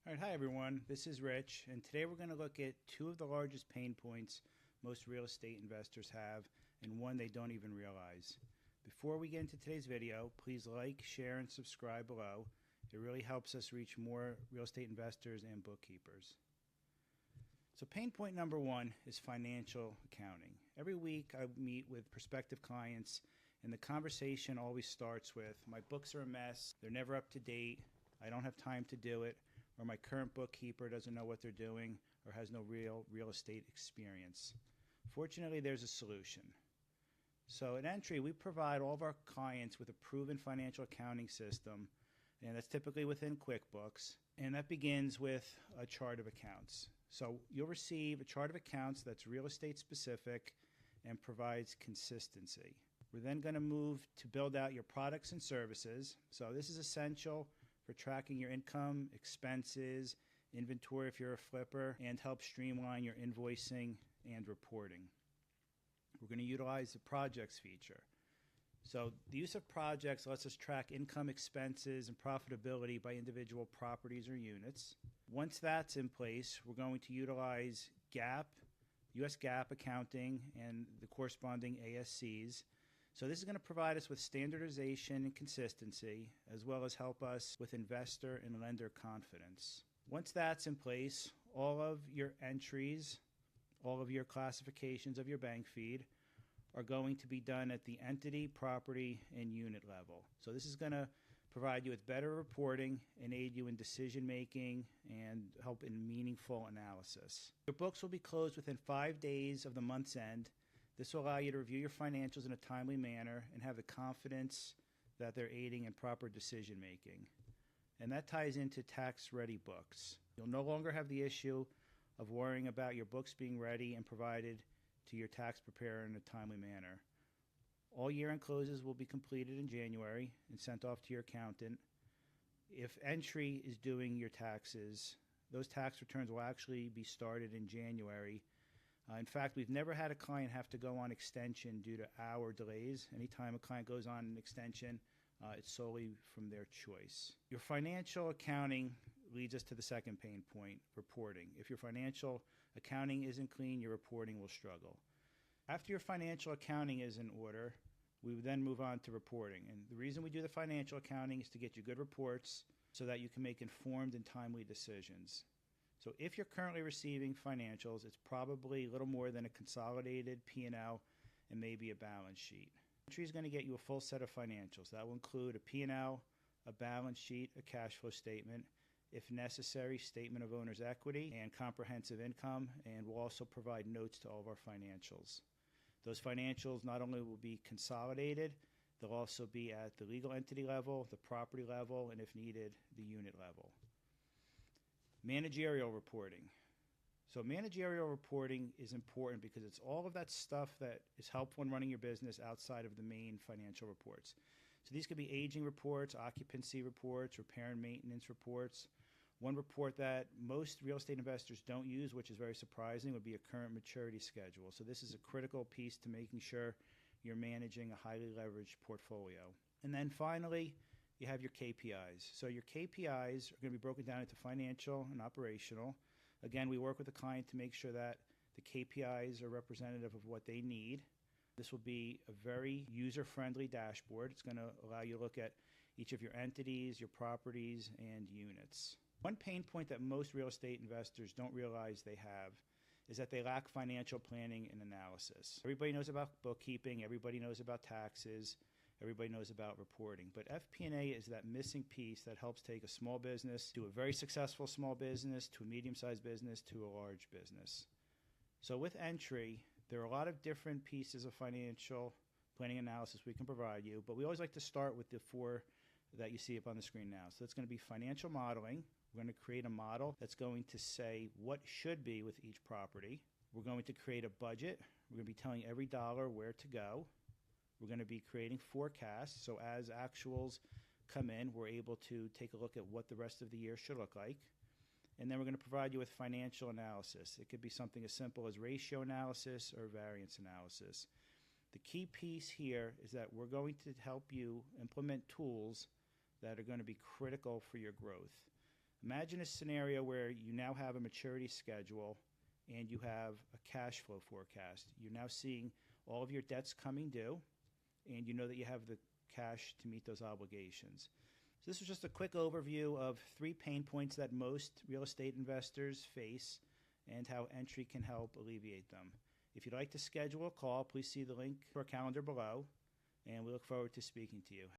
All right, hi everyone. This is Rich, and today we're going to look at two of the largest pain points most real estate investors have, and one they don't even realize. Before we get into today's video, please like, share, and subscribe below. It really helps us reach more real estate investors and bookkeepers. So pain point number one is financial accounting. Every week I meet with prospective clients, and the conversation always starts with, my books are a mess, they're never up to date, I don't have time to do it, or my current bookkeeper doesn't know what they're doing or has no real estate experience. Fortunately, there's a solution. So at Entrie, we provide all of our clients with a proven financial accounting system, and that's typically within QuickBooks, and that begins with a chart of accounts. So you'll receive a chart of accounts that's real estate specific and provides consistency. We're then going to move to build out your products and services. So this is essential for tracking your income, expenses, inventory if you're a flipper, and help streamline your invoicing and reporting. We're going to utilize the projects feature. So the use of projects lets us track income, expenses, and profitability by individual properties or units. Once that's in place, we're going to utilize GAAP, US GAAP accounting, and the corresponding ASCs. So this is going to provide us with standardization and consistency, as well as help us with investor and lender confidence. Once that's in place, all of your entries, all of your classifications of your bank feed are going to be done at the entity, property, and unit level. So this is going to provide you with better reporting and aid you in decision making and help in meaningful analysis. Your books will be closed within 5 days of the month's end. This will allow you to review your financials in a timely manner and have the confidence that they're aiding in proper decision making. And that ties into tax-ready books. You'll no longer have the issue of worrying about your books being ready and provided to your tax preparer in a timely manner. All year-end closes will be completed in January and sent off to your accountant. If Entrie is doing your taxes, those tax returns will actually be started in January. In fact, we've never had a client have to go on extension due to our delays. Anytime a client goes on an extension, it's solely from their choice. Your financial accounting leads us to the second pain point, reporting. If your financial accounting isn't clean, your reporting will struggle. After your financial accounting is in order, we would then move on to reporting. And the reason we do the financial accounting is to get you good reports so that you can make informed and timely decisions. So if you're currently receiving financials, it's probably a little more than a consolidated P&L and maybe a balance sheet. Entrie is going to get you a full set of financials. That will include a P&L, a balance sheet, a cash flow statement, if necessary, statement of owner's equity, and comprehensive income, and we'll also provide notes to all of our financials. Those financials not only will be consolidated, they'll also be at the legal entity level, the property level, and if needed, the unit level. Managerial reporting. So managerial reporting is important because it's all of that stuff that is helpful in running your business outside of the main financial reports. So these could be aging reports, occupancy reports, repair and maintenance reports. One report that most real estate investors don't use, which is very surprising, would be a current maturity schedule. So this is a critical piece to making sure you're managing a highly leveraged portfolio. And then finally, you have your KPIs. So your KPIs are going to be broken down into financial and operational. Again, we work with the client to make sure that the KPIs are representative of what they need. This will be a very user-friendly dashboard. It's going to allow you to look at each of your entities, your properties, and units. One pain point that most real estate investors don't realize they have is that they lack financial planning and analysis. Everybody knows about bookkeeping, everybody knows about taxes, everybody knows about reporting, but FP&A is that missing piece that helps take a small business to a very successful small business, to a medium-sized business, to a large business. So with Entrie, there are a lot of different pieces of financial planning analysis we can provide you, but we always like to start with the four that you see up on the screen now. So it's going to be financial modeling. We're going to create a model that's going to say what should be with each property. We're going to create a budget. We're going to be telling every dollar where to go. We're going to be creating forecasts. So as actuals come in, we're able to take a look at what the rest of the year should look like. And then we're going to provide you with financial analysis. It could be something as simple as ratio analysis or variance analysis. The key piece here is that we're going to help you implement tools that are going to be critical for your growth. Imagine a scenario where you now have a maturity schedule and you have a cash flow forecast. You're now seeing all of your debts coming due, and you know that you have the cash to meet those obligations. So this was just a quick overview of 3 pain points that most real estate investors face and how Entrie can help alleviate them. If you'd like to schedule a call, please see the link to our calendar below, and we look forward to speaking to you.